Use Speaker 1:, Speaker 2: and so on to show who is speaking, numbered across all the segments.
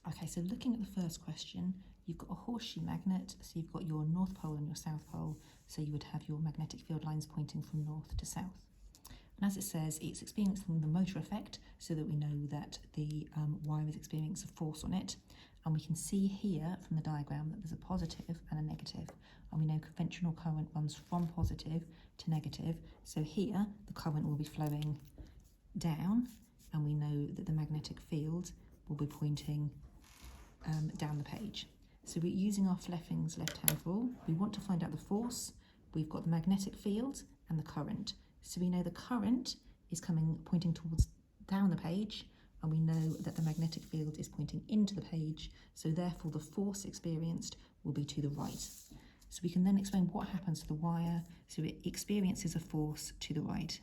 Speaker 1: Okay, so looking at the first question, you've got a horseshoe magnet, so you've got your North Pole and your South Pole, so you would have your magnetic field lines pointing from north to south. And as it says, it's experiencing the motor effect, so that we know that the wire is experiencing a force on it. And we can see here from the diagram that there's a positive and a negative. And we know conventional current runs from positive to negative. So here, the current will be flowing down, and we know that the magnetic field will be pointing down the page. So we're using our Fleming's left-hand rule. We want to find out the force. We've got the magnetic field and the current. So we know the current is pointing towards down the page, and we know that the magnetic field is pointing into the page, so therefore the force experienced will be to the right. So we can then explain what happens to the wire. So it experiences a force to the right.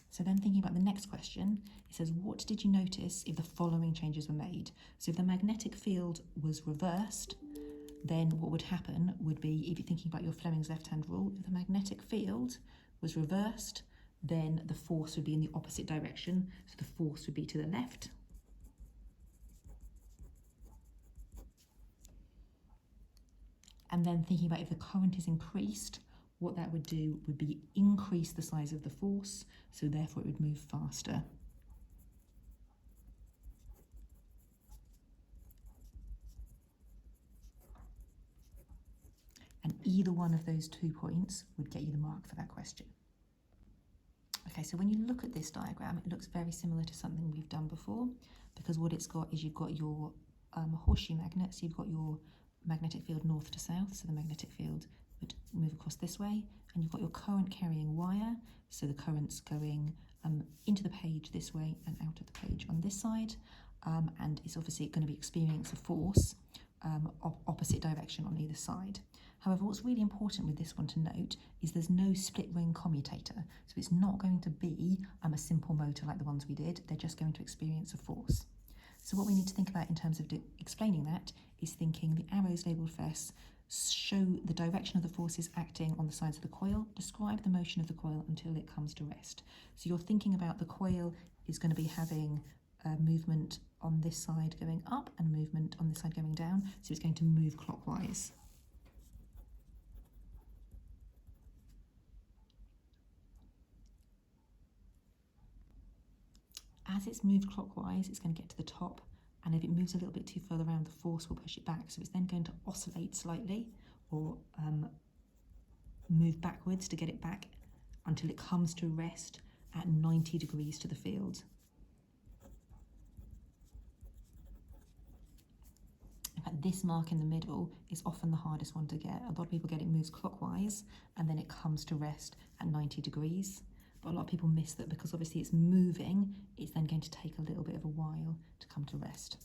Speaker 1: So then thinking about the next question, it says, what did you notice if the following changes were made? So if the magnetic field was reversed, then what would happen would be, if you're thinking about your Fleming's left-hand rule, if the magnetic field was reversed, then the force would be in the opposite direction. So the force would be to the left. And then thinking about if the current is increased, what that would do would be increase the size of the force, so therefore it would move faster. And either one of those 2 points would get you the mark for that question. Okay, so when you look at this diagram, it looks very similar to something we've done before, because what it's got is you've got your horseshoe magnet, so you've got your magnetic field north to south, so the magnetic field would move across this way, and you've got your current carrying wire, so the current's going into the page this way and out of the page on this side, and it's obviously going to be experiencing a force opposite direction on either side. However, what's really important with this one to note is there's no split ring commutator, so it's not going to be a simple motor like the ones we did, they're just going to experience a force. So what we need to think about in terms of explaining that is thinking the arrows labelled first show the direction of the forces acting on the sides of the coil, describe the motion of the coil until it comes to rest. So you're thinking about the coil is going to be having movement on this side going up and movement on this side going down, so it's going to move clockwise. As it's moved clockwise, it's going to get to the top, and if it moves a little bit too further around, the force will push it back, so it's then going to oscillate slightly or move backwards to get it back until it comes to rest at 90 degrees to the field. In fact, this mark in the middle is often the hardest one to get. A lot of people get it moves clockwise and then it comes to rest at 90 degrees. But a lot of people miss that because obviously it's moving, it's then going to take a little bit of a while to come to rest.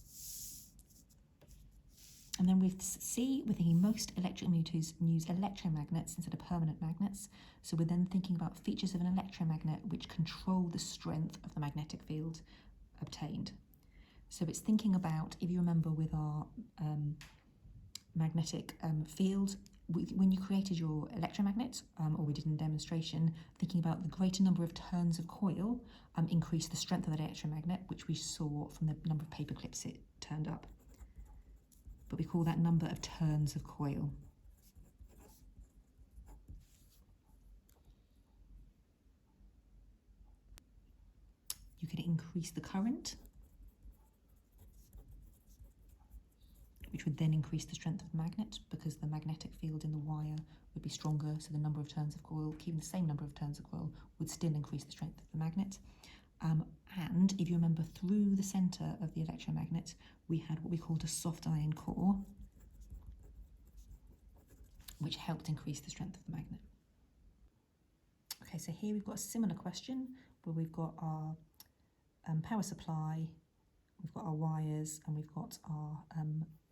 Speaker 1: And then with C, we're thinking most electric motors use electromagnets instead of permanent magnets. So we're then thinking about features of an electromagnet which control the strength of the magnetic field obtained. So it's thinking about, if you remember with our magnetic field, when you created your electromagnet, or we did in demonstration, thinking about the greater number of turns of coil increased the strength of that electromagnet, which we saw from the number of paper clips it turned up. But we call that number of turns of coil. You can increase the current, which would then increase the strength of the magnet because the magnetic field in the wire would be stronger, so the number of turns of coil, keeping the same number of turns of coil, would still increase the strength of the magnet. And if you remember, through the centre of the electromagnet, we had what we called a soft iron core, which helped increase the strength of the magnet. Okay, so here we've got a similar question where we've got our power supply, we've got our wires, and we've got our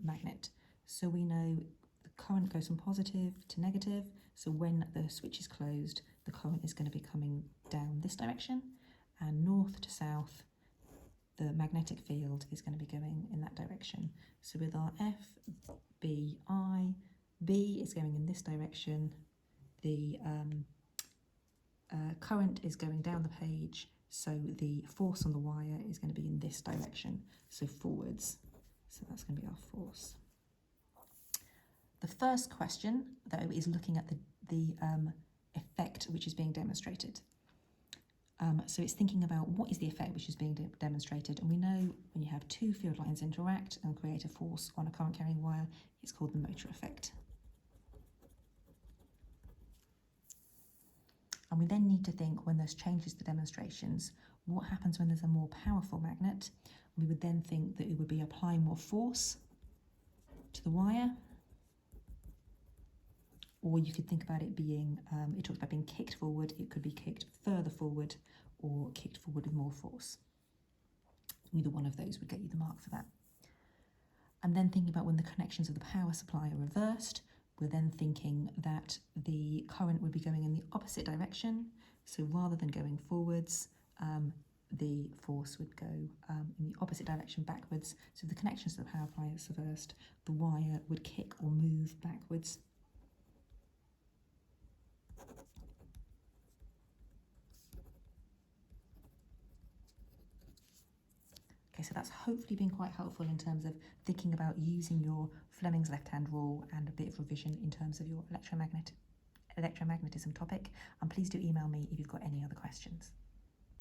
Speaker 1: magnet. So we know the current goes from positive to negative, so when the switch is closed, the current is going to be coming down this direction, and north to south, the magnetic field is going to be going in that direction. So with our F, B, I, B is going in this direction, the current is going down the page, so the force on the wire is going to be in this direction, so forwards. So that's going to be our force. The first question, though, is looking at the effect which is being demonstrated. So it's thinking about what is the effect which is being demonstrated, and we know when you have two field lines interact and create a force on a current carrying wire, it's called the motor effect. And we then need to think, when there's changes to demonstrations, what happens when there's a more powerful magnet? We would then think that it would be applying more force to the wire, or you could think about it being, it talks about being kicked forward, it could be kicked further forward or kicked forward with more force. Either one of those would get you the mark for that. And then thinking about when the connections of the power supply are reversed, we're then thinking that the current would be going in the opposite direction. So rather than going forwards, the force would go in the opposite direction backwards. So if the connections to the power supply are reversed, the wire would kick or move backwards. Okay, so that's hopefully been quite helpful in terms of thinking about using your Fleming's left-hand rule and a bit of revision in terms of your electromagnetism topic. And please do email me if you've got any other questions.